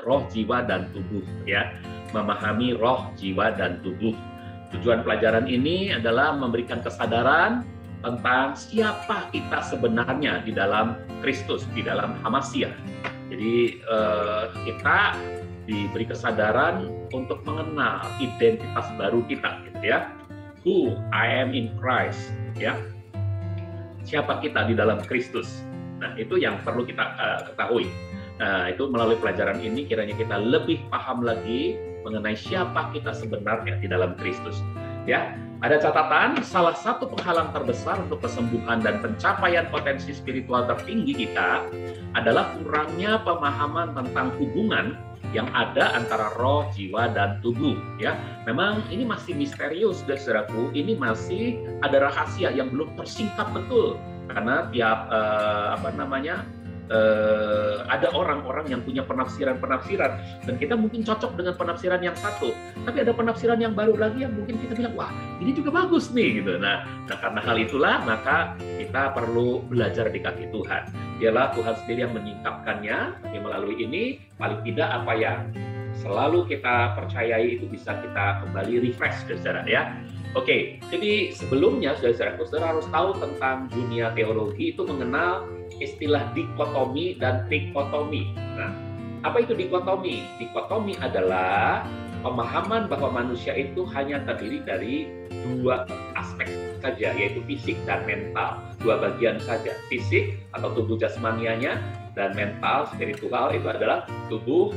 roh, jiwa, dan tubuh, ya. Memahami roh, jiwa, dan tubuh. Tujuan pelajaran ini adalah memberikan kesadaran tentang siapa kita sebenarnya di dalam Kristus, di dalam Hamasiah. Jadi kita diberi kesadaran untuk mengenal identitas baru kita, gitu ya. Who I am in Christ, ya. Siapa kita di dalam Kristus. Nah, itu yang perlu kita ketahui. Nah, itu melalui pelajaran ini kiranya kita lebih paham lagi mengenai siapa kita sebenarnya di dalam Kristus. Ya, ada catatan, salah satu penghalang terbesar untuk kesembuhan dan pencapaian potensi spiritual tertinggi kita adalah kurangnya pemahaman tentang hubungan yang ada antara roh, jiwa, dan tubuh. Ya, memang ini masih misterius, saudaraku. Ini masih ada rahasia yang belum tersingkap betul karena tiap ada orang-orang yang punya penafsiran-penafsiran dan kita mungkin cocok dengan penafsiran yang satu, tapi ada penafsiran yang baru lagi yang mungkin kita bilang, wah ini juga bagus nih gitu. Nah karena hal itulah maka kita perlu belajar di kaki Tuhan. Dialah Tuhan sendiri yang menyingkapkannya, tapi melalui ini paling tidak apa yang selalu kita percayai itu bisa kita kembali refresh, saudara ya. Oke, jadi sebelumnya saudara harus tahu tentang dunia teologi itu mengenal istilah dikotomi dan trikotomi. Nah, apa itu dikotomi? Dikotomi adalah pemahaman bahwa manusia itu hanya terdiri dari dua aspek saja, yaitu fisik dan mental. Dua bagian saja, fisik atau tubuh jasmanianya, dan mental, spiritual itu adalah tubuh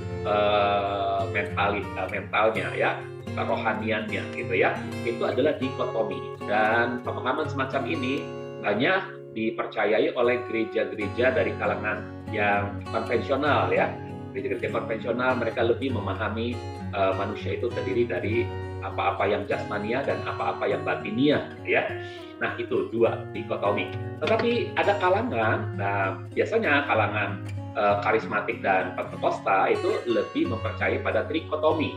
mentalnya ya, kerohaniannya gitu ya. Itu adalah dikotomi, dan pemahaman semacam ini banyak dipercayai oleh gereja-gereja dari kalangan yang konvensional ya. Gereja-gereja konvensional mereka lebih memahami manusia itu terdiri dari apa-apa yang jasmania dan apa-apa yang batinia ya. Nah itu dua dikotomi. Tetapi ada kalangan, nah biasanya kalangan karismatik dan Pentakosta itu lebih mempercayai pada trikotomi.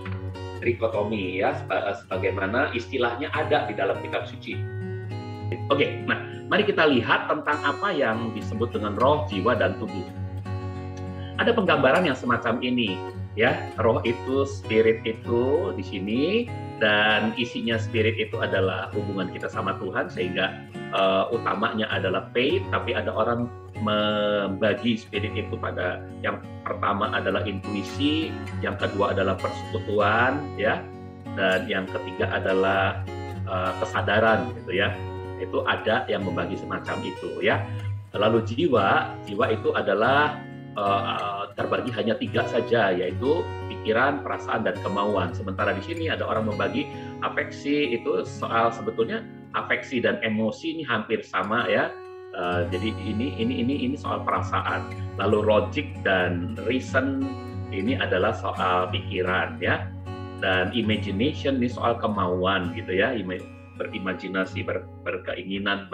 Trikotomi ya, sebagaimana istilahnya ada di dalam kitab suci. Oke, nah mari kita lihat tentang apa yang disebut dengan roh, jiwa, dan tubuh. Ada penggambaran yang semacam ini, ya. Roh itu, spirit itu di sini, dan isinya spirit itu adalah hubungan kita sama Tuhan, sehingga utamanya adalah faith, tapi ada orang membagi spirit itu pada yang pertama adalah intuisi, yang kedua adalah persekutuan, ya, dan yang ketiga adalah kesadaran, gitu ya. Itu ada yang membagi semacam itu ya. Lalu jiwa itu adalah terbagi hanya 3 saja, yaitu pikiran, perasaan, dan kemauan. Sementara di sini ada orang membagi afeksi, itu soal sebetulnya afeksi dan emosi ini hampir sama ya. Jadi ini soal perasaan. Lalu logic dan reason ini adalah soal pikiran ya. Dan imagination ini soal kemauan gitu ya. Berimajinasi, berkeinginan,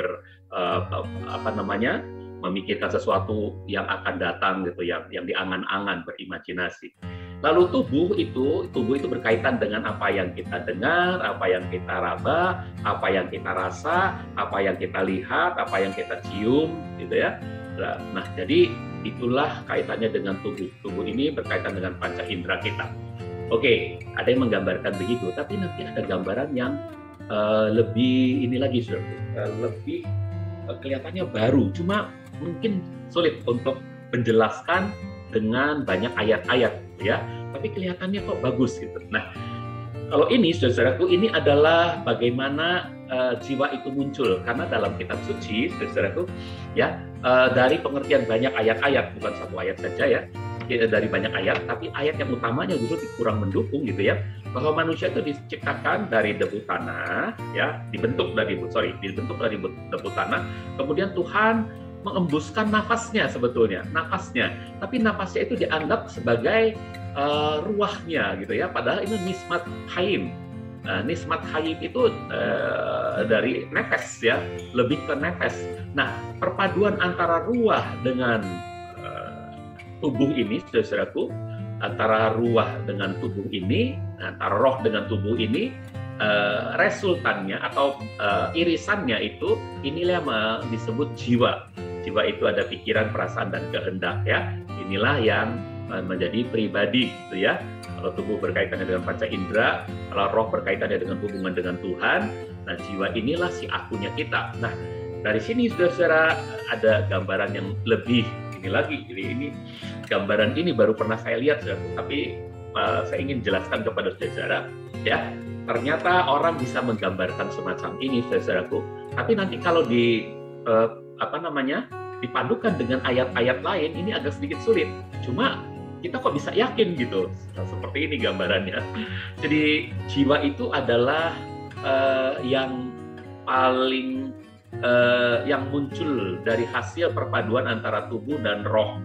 memikirkan sesuatu yang akan datang gitu, yang diangan-angan, berimajinasi. Lalu tubuh itu berkaitan dengan apa yang kita dengar, apa yang kita raba, apa yang kita rasa, apa yang kita lihat, apa yang kita cium, gitu ya. Nah, jadi itulah kaitannya dengan tubuh. Tubuh ini berkaitan dengan panca indera kita. Oke, ada yang menggambarkan begitu, tapi nanti ada gambaran yang lebih ini lagi, lebih kelihatannya baru, cuma mungkin sulit untuk menjelaskan dengan banyak ayat-ayat ya, tapi kelihatannya kok bagus gitu. Nah, kalau ini saudaraku, ini adalah bagaimana jiwa itu muncul, karena dalam kitab suci saudaraku ya, dari pengertian banyak ayat-ayat, bukan satu ayat saja ya, dari banyak ayat, tapi ayat yang utamanya justru kurang mendukung gitu ya, bahwa manusia itu diciptakan dari debu tanah ya, dibentuk dari debu tanah, kemudian Tuhan mengembuskan nafasnya, tapi nafasnya itu dianggap sebagai ruahnya gitu ya, padahal ini nismat hayim. Nismat hayim itu dari nefes ya, lebih ke nefes. Nah, perpaduan antara ruah dengan tubuh ini, saudaraku, antara ruah dengan tubuh ini, antara roh dengan tubuh ini, resultannya atau irisannya itu, inilah yang disebut jiwa. Jiwa itu ada pikiran, perasaan, dan kehendak ya. Inilah yang menjadi pribadi, gitu ya. Kalau tubuh berkaitannya dengan panca indera, kalau roh berkaitannya dengan hubungan dengan Tuhan, nah jiwa inilah si akunya kita. Nah, dari sini saudara-saudara ada gambaran yang lebih ini lagi. Jadi ini gambaran ini baru pernah saya lihat, saudara, tapi saya ingin jelaskan kepada saudara, ya. Ternyata orang bisa menggambarkan semacam ini, saudaraku. Tapi nanti kalau dipadukan dengan ayat-ayat lain, ini agak sedikit sulit. Cuma kita kok bisa yakin gitu, seperti ini gambarannya. Jadi jiwa itu adalah yang paling yang muncul dari hasil perpaduan antara tubuh dan roh.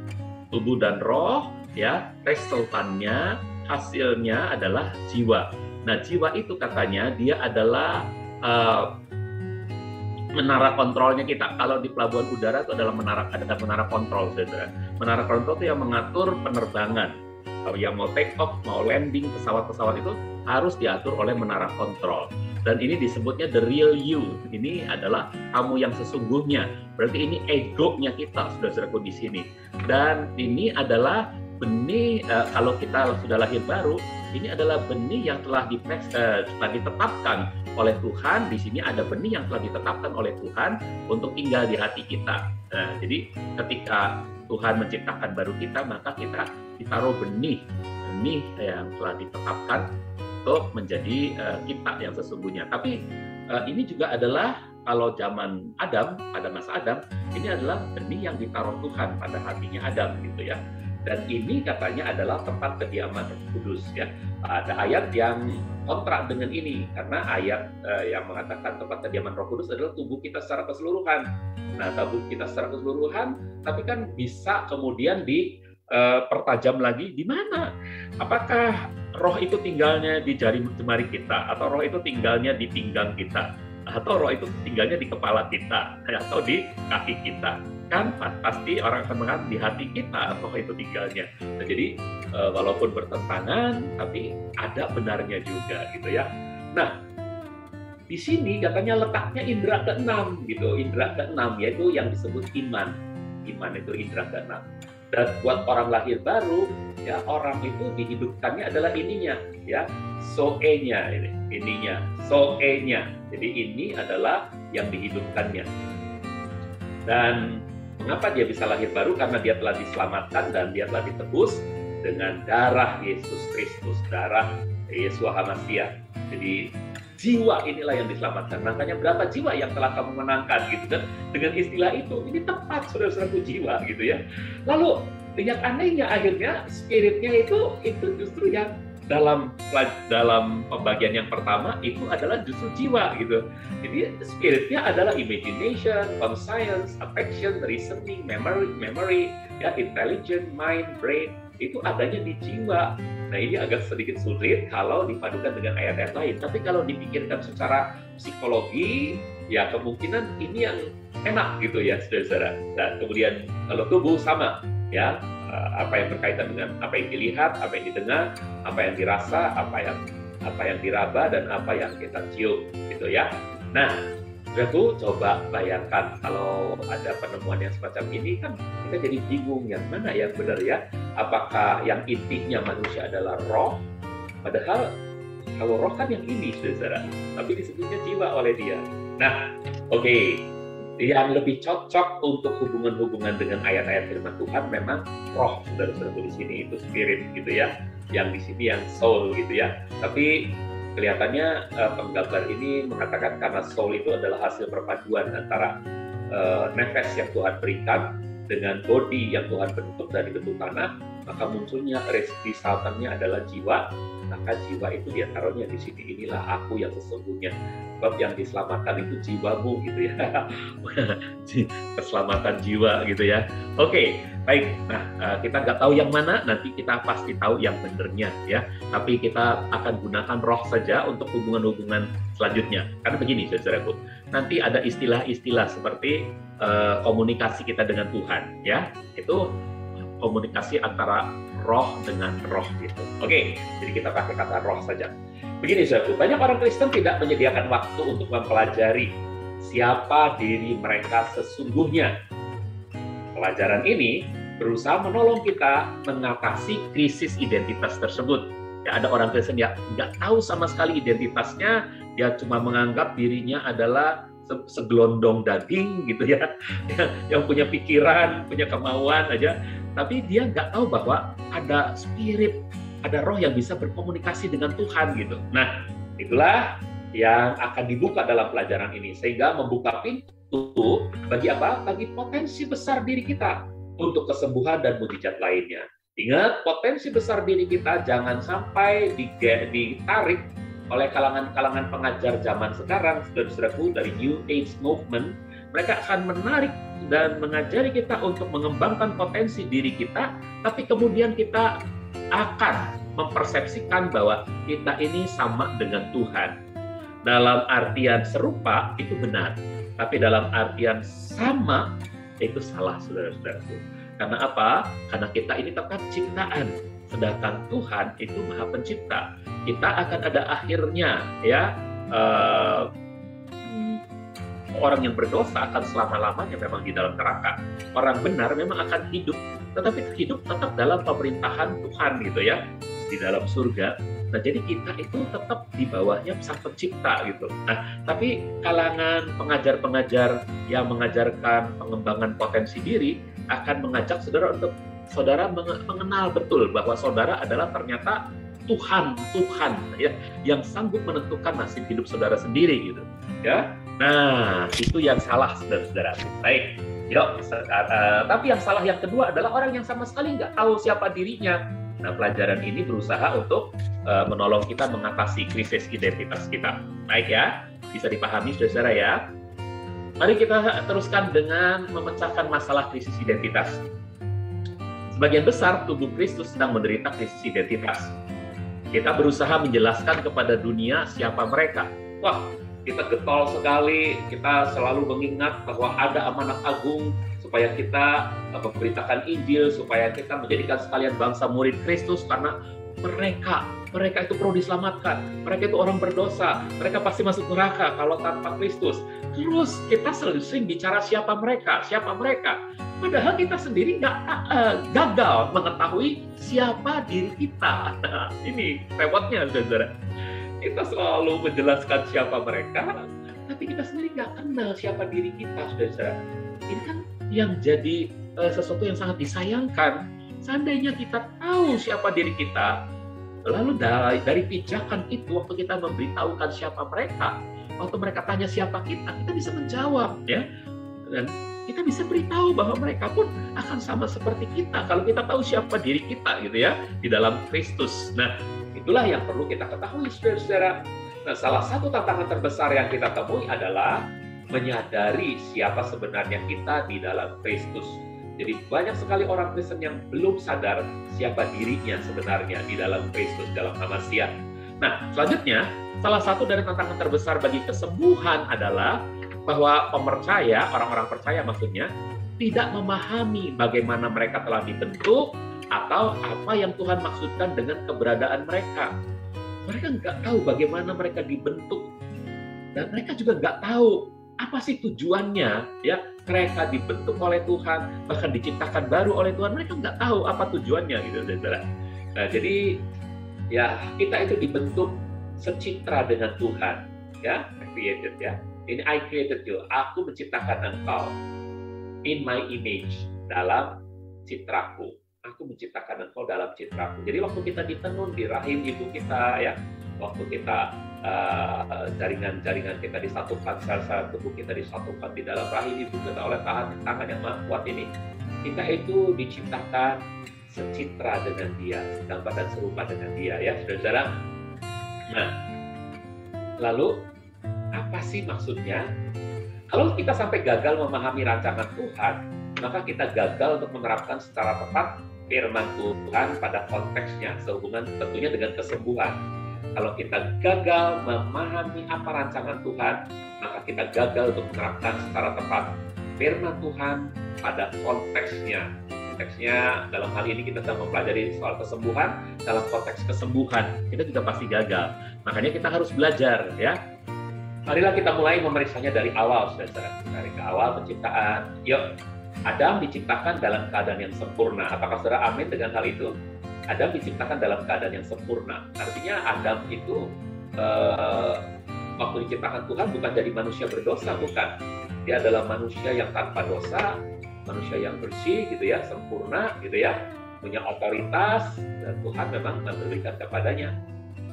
Tubuh dan roh, ya, resultannya, hasilnya adalah jiwa. Nah, jiwa itu katanya dia adalah menara kontrolnya kita. Kalau di pelabuhan udara itu adalah ada menara kontrol, saudara. Menara kontrol itu yang mengatur penerbangan. Kalau yang mau take off, mau landing, pesawat-pesawat itu harus diatur oleh menara kontrol. Dan ini disebutnya the real you. Ini adalah kamu yang sesungguhnya. Berarti ini egonya kita, saudara-saudaraku di sini. Dan ini adalah benih, kalau kita sudah lahir baru, ini adalah benih yang telah ditetapkan oleh Tuhan. Di sini ada benih yang telah ditetapkan oleh Tuhan untuk tinggal di hati kita. Nah, jadi ketika Tuhan menciptakan baru kita, maka kita ditaruh benih yang telah ditetapkan untuk menjadi kita yang sesungguhnya. Tapi ini juga adalah kalau zaman Adam, pada masa Adam, ini adalah benih yang ditaruh Tuhan pada hatinya Adam, gitu ya. Dan ini katanya adalah tempat kediaman Roh Kudus, ya. Ada ayat yang kontrak dengan ini, karena ayat yang mengatakan tempat kediaman Roh Kudus adalah tubuh kita secara keseluruhan. Nah, tubuh kita secara keseluruhan, tapi kan bisa kemudian dipertajam lagi di mana? Apakah roh itu tinggalnya di jari-jemari kita, atau roh itu tinggalnya di pinggang kita, atau roh itu tinggalnya di kepala kita, atau di kaki kita? Kan pasti orang akan mengatakan di hati kita roh itu tinggalnya. Nah, jadi walaupun bertentangan, tapi ada benarnya juga, gitu ya. Nah, di sini katanya letaknya indera keenam, gitu. Indera keenam yaitu yang disebut iman. Iman itu indera keenam. Dan buat orang lahir baru, ya, orang itu dihidupkannya adalah ininya, ya, soe-nya, ininya, soe-nya. Jadi ini adalah yang dihidupkannya. Dan mengapa dia bisa lahir baru? Karena dia telah diselamatkan dan dia telah ditebus dengan darah Yesus Kristus, darah Yeshua HaMashiach. Jadi jiwa inilah yang diselamatkan. Makanya berapa jiwa yang telah kamu menangkan, gitu kan? Dengan istilah itu, ini tepat, saudara-saudaraku, jiwa, gitu ya. Lalu yang anehnya akhirnya spiritnya itu justru yang dalam pembagian yang pertama itu adalah justru jiwa, gitu. Jadi spiritnya adalah imagination, conscience, affection, reasoning, memory, ya, intelligence, mind, brain, itu adanya di jiwa. Nah, ini agak sedikit sulit kalau dipadukan dengan ayat-ayat lain. Tapi kalau dipikirkan secara psikologi, ya kemungkinan ini yang enak, gitu ya, saudara-saudara. Dan kemudian kalau tubuh sama, ya, apa yang berkaitan dengan apa yang dilihat, apa yang didengar, apa yang dirasa, apa yang diraba, dan apa yang kita cium, gitu ya. Nah, saudaraku, coba bayangkan kalau ada penemuan yang semacam ini, kan kita jadi bingung yang mana yang benar, ya. Apakah yang intinya manusia adalah roh? Padahal kalau roh kan yang ini, saudara, tapi disebutnya jiwa oleh dia. Nah, oke. Yang lebih cocok untuk hubungan-hubungan dengan ayat-ayat firman Tuhan memang roh, saudara-saudara, di sini itu spirit, gitu ya. Yang di sini yang soul, gitu ya. Tapi kelihatannya penggambar ini mengatakan karena soul itu adalah hasil perpaduan antara nefes yang Tuhan berikan dengan body yang Tuhan bentuk dari bentuk tanah, maka munculnya resultannya adalah jiwa. Maka jiwa itu dia taruhnya di sini, inilah aku yang sesungguhnya. Sebab yang diselamatkan itu jiwamu, gitu ya. Keselamatan jiwa, gitu ya. Oke, baik. Nah, kita nggak tahu yang mana, nanti kita pasti tahu yang benernya, ya. Tapi kita akan gunakan roh saja untuk hubungan-hubungan selanjutnya. Karena begini, saudaraku, nanti ada istilah-istilah seperti komunikasi kita dengan Tuhan, ya. Itu komunikasi antara roh dengan roh, gitu. Oke, jadi kita pakai kata roh saja. Begini, saudaraku, banyak orang Kristen tidak menyediakan waktu untuk mempelajari siapa diri mereka sesungguhnya. Pelajaran ini berusaha menolong kita mengatasi krisis identitas tersebut. Ya, ada orang Kristen yang nggak tahu sama sekali identitasnya, dia cuma menganggap dirinya adalah segelondong daging gitu ya, yang punya pikiran, punya kemauan aja, tapi dia nggak tahu bahwa ada spirit, ada roh yang bisa berkomunikasi dengan Tuhan gitu. Nah, itulah yang akan dibuka dalam pelajaran ini, sehingga membuka pintu bagi apa? Bagi potensi besar diri kita untuk kesembuhan dan mujizat lainnya. Ingat, potensi besar diri kita jangan sampai ditarik oleh kalangan-kalangan pengajar zaman sekarang, saudara-saudaraku, dari New Age Movement. Mereka akan menarik dan mengajari kita untuk mengembangkan potensi diri kita, tapi kemudian kita akan mempersepsikan bahwa kita ini sama dengan Tuhan. Dalam artian serupa, itu benar. Tapi dalam artian sama, itu salah, saudara-saudaraku. Karena apa? Karena kita ini tetap ciptaan, sedangkan Tuhan itu Maha Pencipta. Kita akan ada akhirnya, ya. Orang yang berdosa akan selama-lamanya memang di dalam neraka. Orang benar memang akan hidup, tetapi hidup tetap dalam pemerintahan Tuhan gitu ya, di dalam surga. Nah, jadi kita itu tetap di bawahnya Sang Pencipta gitu. Nah, tapi kalangan pengajar-pengajar yang mengajarkan pengembangan potensi diri akan mengajak saudara untuk saudara mengenal betul bahwa saudara adalah ternyata Tuhan ya, yang sanggup menentukan nasib hidup saudara sendiri gitu ya. Nah, itu yang salah, saudara-saudara. Baik, yuk. Tapi yang salah yang kedua adalah orang yang sama sekali nggak tahu siapa dirinya. Nah, pelajaran ini berusaha untuk menolong kita mengatasi krisis identitas kita. Baik ya, bisa dipahami saudara-saudara ya. Mari kita teruskan dengan memecahkan masalah krisis identitas. Sebagian besar tubuh Kristus sedang menderita krisis identitas. Kita berusaha menjelaskan kepada dunia siapa mereka. Wah, kita getol sekali, kita selalu mengingat bahwa ada amanat agung supaya kita memberitakan Injil, supaya kita menjadikan sekalian bangsa murid Kristus, karena mereka itu perlu diselamatkan, mereka itu orang berdosa, mereka pasti masuk neraka kalau tanpa Kristus. Terus kita sering bicara siapa mereka, padahal kita sendiri gagal mengetahui siapa diri kita. Nah, ini repotnya, saudara. Kita selalu menjelaskan siapa mereka, tapi kita sendiri nggak kenal siapa diri kita, saudara. Ini kan yang jadi sesuatu yang sangat disayangkan. Seandainya kita tahu siapa diri kita, lalu dari pijakan itu, waktu kita memberitahukan siapa mereka, waktu mereka tanya siapa kita bisa menjawab, ya. Dan kita bisa beritahu bahwa mereka pun akan sama seperti kita kalau kita tahu siapa diri kita, gitu ya, di dalam Kristus. Nah, itulah yang perlu kita ketahui, saudara-saudara. Nah, salah satu tantangan terbesar yang kita temui adalah menyadari siapa sebenarnya kita di dalam Kristus. Jadi banyak sekali orang Kristen yang belum sadar siapa dirinya sebenarnya di dalam Kristus, dalam Masiah. Nah, selanjutnya, salah satu dari tantangan terbesar bagi kesembuhan adalah bahwa pemercaya, orang-orang percaya maksudnya, tidak memahami bagaimana mereka telah dibentuk atau apa yang Tuhan maksudkan dengan keberadaan mereka. Mereka nggak tahu bagaimana mereka dibentuk, dan mereka juga nggak tahu apa sih tujuannya, ya. Mereka dibentuk oleh Tuhan, bahkan diciptakan baru oleh Tuhan, mereka nggak tahu apa tujuannya, gitu, saudara. Nah, jadi ya kita itu dibentuk secitra dengan Tuhan, ya, created, ya. Ini I created you, aku menciptakan engkau in my image, dalam citraku. Aku menciptakan engkau dalam citraku. Jadi waktu kita ditenun di rahim ibu kita, ya, waktu kita jaringan-jaringan kita disatukan, sel-sel tubuh kita disatukan di dalam rahim ibu kita oleh tangan yang maha kuat ini, kita itu diciptakan secitra dengan Dia, segambar dan serupa dengan Dia, ya, saudara. Nah, lalu apa sih maksudnya? Kalau kita sampai gagal memahami rancangan Tuhan, maka kita gagal untuk menerapkan secara tepat firman Tuhan pada konteksnya, sehubungan tentunya dengan kesembuhan. Kalau kita gagal memahami apa rancangan Tuhan, maka kita gagal untuk menerapkan secara tepat firman Tuhan pada konteksnya. Konteksnya dalam hal ini kita sedang mempelajari soal kesembuhan, dalam konteks kesembuhan kita juga pasti gagal. Makanya kita harus belajar, ya. Marilah kita mulai memeriksanya dari awal, saudara. Dari ke awal penciptaan. Yuk, Adam diciptakan dalam keadaan yang sempurna. Apakah saudara amin dengan hal itu? Adam diciptakan dalam keadaan yang sempurna. Artinya Adam itu waktu diciptakan Tuhan bukan jadi manusia berdosa, bukan. Dia adalah manusia yang tanpa dosa, manusia yang bersih gitu ya, sempurna gitu ya, punya otoritas, dan Tuhan memang memberikan kepadanya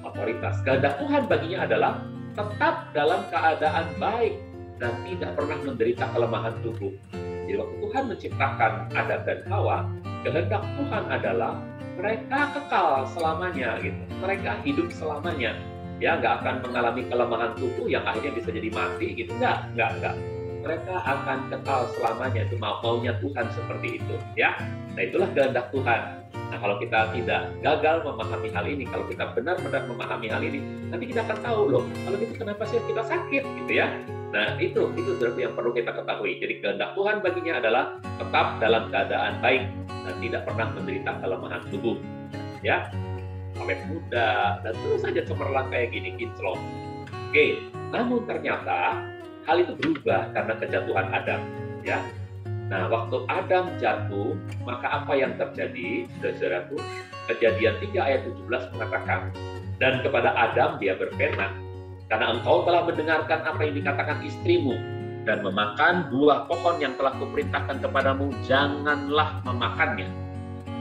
otoritas. Kehendak Tuhan baginya adalah tetap dalam keadaan baik dan tidak pernah menderita kelemahan tubuh. Jadi waktu Tuhan menciptakan Adam dan Hawa, kehendak Tuhan adalah mereka kekal selamanya gitu. Mereka hidup selamanya. Ya, nggak akan mengalami kelemahan tubuh yang akhirnya bisa jadi mati gitu. Nggak. Mereka akan kekal selamanya. Itu maunya Tuhan seperti itu ya. Nah, itulah kehendak Tuhan. Nah, kalau kita tidak gagal memahami hal ini, kalau kita benar-benar memahami hal ini, nanti kita akan tahu loh, kalau gitu kenapa sih kita sakit gitu ya. Nah, itu sesuatu yang perlu kita ketahui. Jadi kehendak Tuhan baginya adalah tetap dalam keadaan baik dan tidak pernah menderita kelemahan tubuh. Ya, awet muda dan terus saja cemerlang kayak gini, kinclong. Oke, namun ternyata hal itu berubah karena kejatuhan Adam. Ya, nah, waktu Adam jatuh, maka apa yang terjadi? Saudara-saudaraku, Kejadian 3 ayat 17 mengatakan, dan kepada Adam dia berfirman, karena engkau telah mendengarkan apa yang dikatakan istrimu, dan memakan buah pohon yang telah kuperintahkan kepadamu, janganlah memakannya.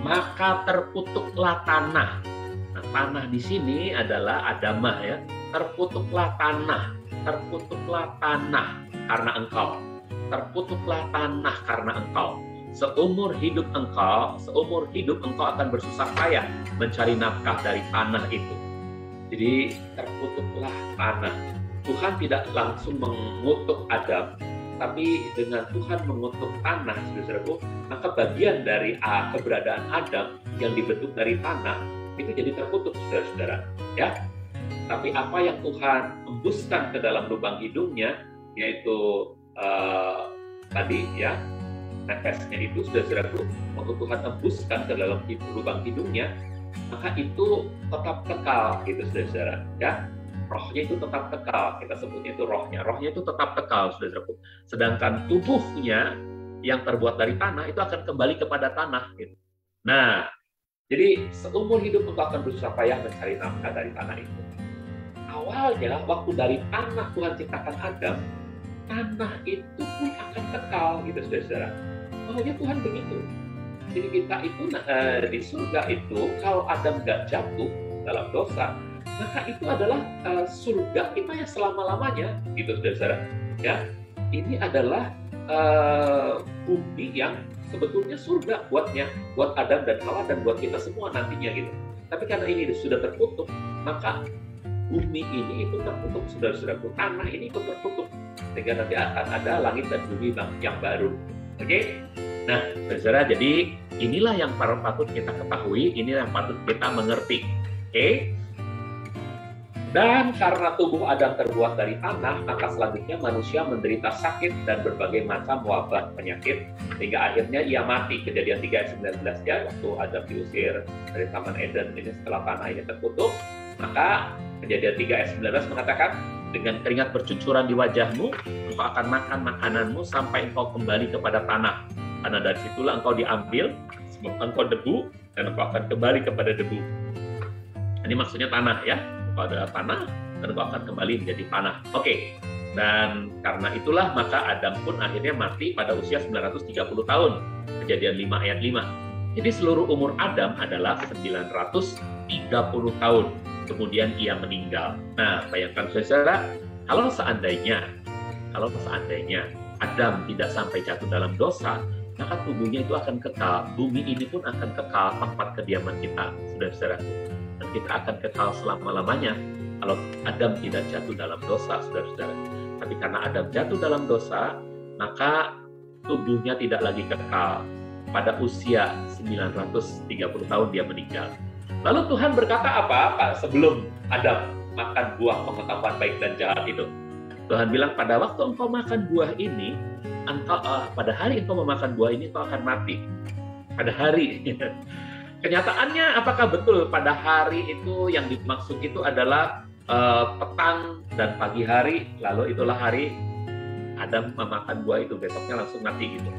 Maka terkutuklah tanah. Nah, tanah di sini adalah Adamah ya. Terkutuklah tanah karena engkau. Terkutuklah tanah karena engkau. Seumur hidup engkau akan bersusah payah mencari nafkah dari tanah itu. Jadi terkutuklah tanah. Tuhan tidak langsung mengutuk Adam, tapi dengan Tuhan mengutuk tanah, saudaraku, maka bagian dari keberadaan Adam yang dibentuk dari tanah itu jadi terkutuk, saudara-saudara. Ya. Tapi apa yang Tuhan embuskan ke dalam lubang hidungnya, yaitu tadi ya, nefesnya itu, saudara-saudaraku, waktu Tuhan embuskan ke dalam lubang hidungnya, maka itu tetap kekal gitu, saudara-saudara ya. Rohnya itu tetap kekal, kita sebutnya itu rohnya itu tetap kekal, saudara-saudaraku. Sedangkan tubuhnya yang terbuat dari tanah itu akan kembali kepada tanah gitu. Nah, jadi seumur hidup engkau akan berusaha payah mencari nafkah dari tanah itu. Awalnya waktu dari tanah Tuhan ciptakan Adam, tanah itu pun akan kekal gitu, saudara-saudara. Maunya Tuhan begitu. Jadi kita itu di surga itu, kalau Adam nggak jatuh dalam dosa, maka itu adalah surga kita yang selama-lamanya gitu, saudara-saudara. Ya, ini adalah bumi yang sebetulnya surga buat Adam dan Hawa dan buat kita semua nantinya gitu. Tapi karena ini sudah tertutup, maka bumi ini itu tertutup, saudara-saudaraku. Tanah ini itu tertutup, sehingga nanti akan ada langit dan bumi yang baru. Oke? Nah, saudara, jadi inilah yang patut kita ketahui, inilah yang patut kita mengerti. Oke? Dan karena tubuh Adam terbuat dari tanah, maka selanjutnya manusia menderita sakit dan berbagai macam wabah penyakit, hingga akhirnya ia mati. Kejadian 3 ayat 19 ya, waktu Adam diusir dari Taman Eden ini setelah tanah ini tertutup, maka Kejadian 3 ayat 19 mengatakan, dengan keringat bercucuran di wajahmu, engkau akan makan makananmu sampai engkau kembali kepada tanah. Karena dari situlah engkau diambil, sebab engkau debu, dan engkau akan kembali kepada debu. Ini maksudnya tanah ya. Engkau adalah tanah, dan engkau akan kembali menjadi tanah. Oke. Dan karena itulah maka Adam pun akhirnya mati pada usia 930 tahun. Kejadian 5 ayat 5. Jadi seluruh umur Adam adalah 930 tahun. Kemudian ia meninggal. Nah, bayangkan saudara, kalau seandainya Adam tidak sampai jatuh dalam dosa, maka tubuhnya itu akan kekal. Bumi ini pun akan kekal tempat kediaman kita, saudara-saudara. Dan kita akan kekal selama-lamanya kalau Adam tidak jatuh dalam dosa, saudara-saudara. Tapi karena Adam jatuh dalam dosa, maka tubuhnya tidak lagi kekal. Pada usia 930 tahun dia meninggal. Lalu Tuhan berkata apa Pak sebelum Adam makan buah pengetahuan baik dan jahat itu? Tuhan bilang, pada waktu engkau makan buah ini, pada hari engkau memakan buah ini, engkau akan mati. Pada hari. Kenyataannya apakah betul pada hari itu yang dimaksud itu adalah petang dan pagi hari, lalu itulah hari Adam memakan buah itu, besoknya langsung mati gitu?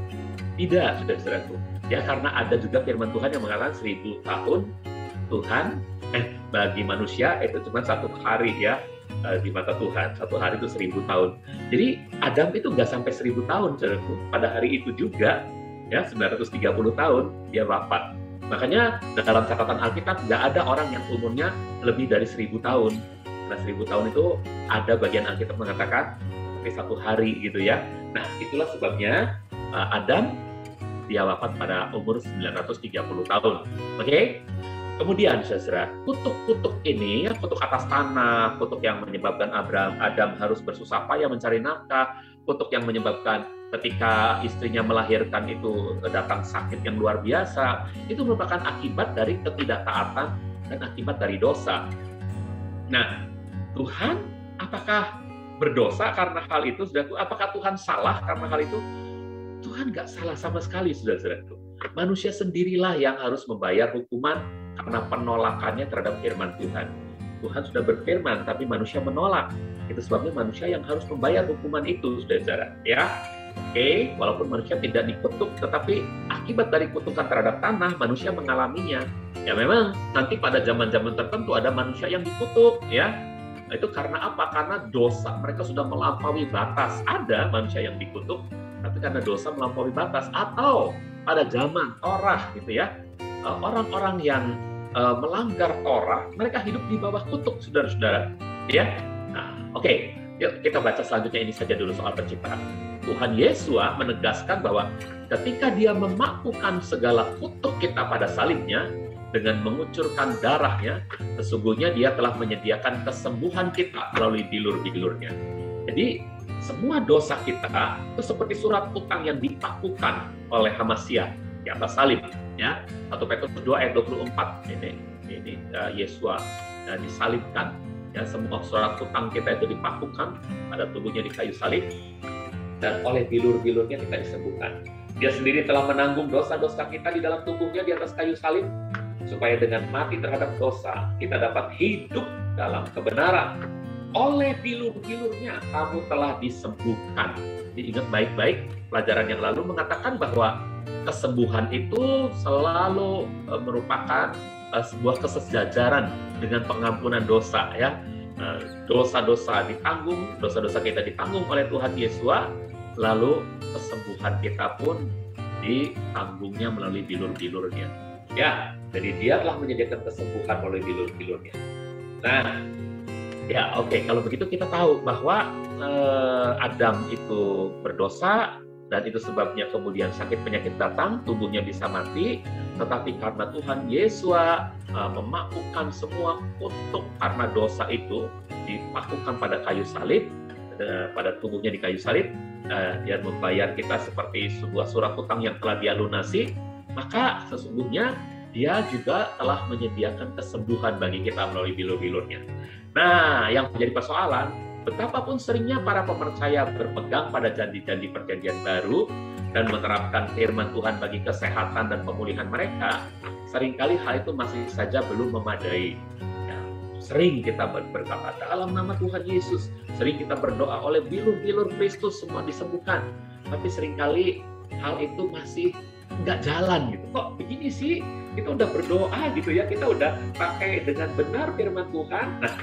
Tidak, saudara-saudaraku. Ya, karena ada juga firman Tuhan yang mengatakan 1000 tahun Tuhan, bagi manusia itu cuma 1 hari ya, di mata Tuhan. 1 hari itu 1000 tahun. Jadi Adam itu nggak sampai 1000 tahun, saudaraku. Pada hari itu juga, ya 930 tahun dia wafat. Makanya dalam catatan Alkitab nggak ada orang yang umurnya lebih dari 1000 tahun. Nah 1000 tahun itu ada bagian Alkitab mengatakan seperti 1 hari gitu ya. Nah itulah sebabnya Adam dia wafat pada umur 930 tahun. Oke? Kemudian saudara, kutuk-kutuk ini, ya, kutuk atas tanah, kutuk yang menyebabkan Adam harus bersusah payah mencari nafkah, kutuk yang menyebabkan ketika istrinya melahirkan itu datang sakit yang luar biasa, itu merupakan akibat dari ketidaktaatan dan akibat dari dosa. Nah, Tuhan apakah berdosa karena hal itu? Apakah Tuhan salah karena hal itu? Tuhan nggak salah sama sekali, saudara-saudaraku. Manusia sendirilah yang harus membayar hukuman karena penolakannya terhadap firman Tuhan. Tuhan sudah berfirman, tapi manusia menolak. Itu sebabnya manusia yang harus membayar hukuman itu, saudara-saudara. Ya, oke, walaupun manusia tidak dikutuk, tetapi akibat dari kutukan terhadap tanah, manusia mengalaminya. Ya memang nanti pada zaman-zaman tertentu ada manusia yang dikutuk, ya. Itu karena apa? Karena dosa. Mereka sudah melampaui batas. Ada manusia yang dikutuk, tapi karena dosa melampaui batas. Atau pada zaman Torah gitu ya, orang-orang yang melanggar Torah, mereka hidup di bawah kutuk, saudara-saudara. Ya, nah, oke. Yuk kita baca selanjutnya ini saja dulu soal penciptaan. Tuhan Yesus menegaskan bahwa ketika Dia memakmurkan segala kutuk kita pada salibnya dengan mengucurkan darahnya, sesungguhnya Dia telah menyediakan kesembuhan kita melalui bilur-bilurnya. Jadi semua dosa kita itu seperti surat utang yang dipakukan oleh Hamasiah di atas salib, ya. 1 Petrus 2 ayat 24 ini Yesus disalibkan, ya. Semua surat utang kita itu dipakukan pada tubuhnya di kayu salib, dan oleh bilur-bilurnya kita disembuhkan. Dia sendiri telah menanggung dosa-dosa kita di dalam tubuhnya di atas kayu salib, supaya dengan mati terhadap dosa kita dapat hidup dalam kebenaran. Oleh bilur-bilurnya kamu telah disembuhkan. Diingat baik-baik, pelajaran yang lalu mengatakan bahwa kesembuhan itu selalu merupakan sebuah kesejajaran dengan pengampunan dosa, ya. Dosa-dosa ditanggung, dosa-dosa kita ditanggung oleh Tuhan Yesus, lalu kesembuhan kita pun ditanggungnya melalui bilur-bilurnya. Ya, jadi Dia telah menyediakan kesembuhan melalui bilur-bilurnya. Nah, ya oke, kalau begitu kita tahu bahwa Adam itu berdosa, dan itu sebabnya kemudian sakit penyakit datang, tubuhnya bisa mati. Tetapi karena Tuhan Yesus memakmurkan semua kutuk karena dosa itu, dipakukan pada kayu salib, pada tubuhnya di kayu salib, Dia membayar kita seperti sebuah surat utang yang telah Dia lunasi, maka sesungguhnya Dia juga telah menyediakan kesembuhan bagi kita melalui bilur-bilurnya. Nah, yang menjadi persoalan, betapapun seringnya para pepercaya berpegang pada janji-janji perjanjian baru dan menerapkan firman Tuhan bagi kesehatan dan pemulihan mereka, seringkali hal itu masih saja belum memadai. Ya, sering kita berkata dalam nama Tuhan Yesus, sering kita berdoa oleh bilur-bilur Kristus semua disembuhkan, tapi seringkali hal itu masih nggak jalan gitu. Kok begini sih? Kita udah berdoa gitu ya, kita udah pakai dengan benar firman Tuhan. Nah,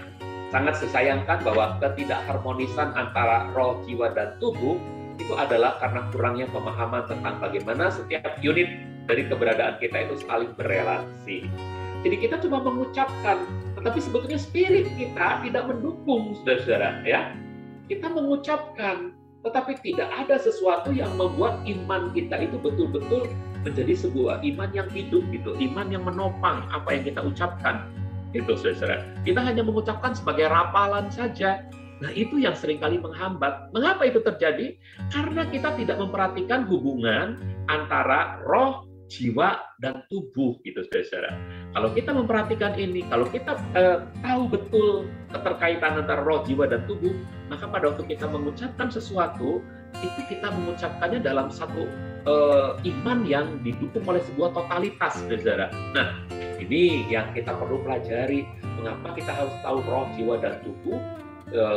sangat disayangkan bahwa ketidakharmonisan antara roh, jiwa, dan tubuh itu adalah karena kurangnya pemahaman tentang bagaimana setiap unit dari keberadaan kita itu saling berelasi. Jadi kita cuma mengucapkan, tetapi sebetulnya spirit kita tidak mendukung, saudara-saudara. Ya, kita mengucapkan, tetapi tidak ada sesuatu yang membuat iman kita itu betul-betul menjadi sebuah iman yang hidup, gitu, iman yang menopang apa yang kita ucapkan. Itu saudara, kita hanya mengucapkan sebagai rapalan saja. Nah itu yang seringkali menghambat. Mengapa itu terjadi? Karena kita tidak memperhatikan hubungan antara roh, jiwa, dan tubuh, gitu saudara. Kalau kita memperhatikan ini, kalau kita tahu betul keterkaitan antara roh, jiwa, dan tubuh, maka pada waktu kita mengucapkan sesuatu, itu kita mengucapkannya dalam satu iman yang didukung oleh sebuah totalitas, saudara. Nah, ini yang kita perlu pelajari. Mengapa kita harus tahu roh, jiwa, dan tubuh?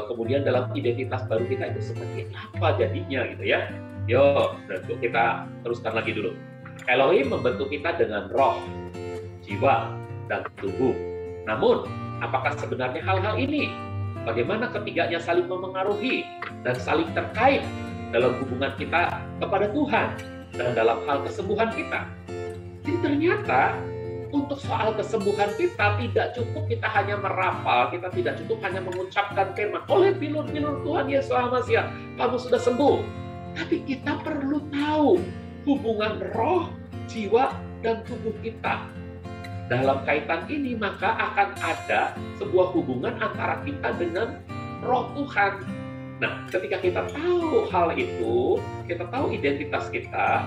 Kemudian dalam identitas baru kita itu seperti apa jadinya, gitu ya? Yuk, tentu kita teruskan lagi dulu. Elohim membentuk kita dengan roh, jiwa, dan tubuh. Namun, apakah sebenarnya hal-hal ini? Bagaimana ketiganya saling memengaruhi dan saling terkait dalam hubungan kita kepada Tuhan dan dalam hal kesembuhan kita? Jadi ternyata untuk soal kesembuhan kita tidak cukup kita hanya merapal, kita tidak cukup hanya mengucapkan firman, oleh bilur-bilur Tuhan Yesus Al-Masih, kamu sudah sembuh. Tapi kita perlu tahu hubungan roh, jiwa, dan tubuh kita. Dalam kaitan ini maka akan ada sebuah hubungan antara kita dengan roh Tuhan. Nah, ketika kita tahu hal itu, kita tahu identitas kita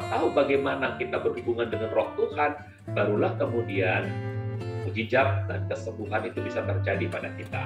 tahu bagaimana kita berhubungan dengan roh Tuhan, barulah kemudian mujizat dan kesembuhan itu bisa terjadi pada kita.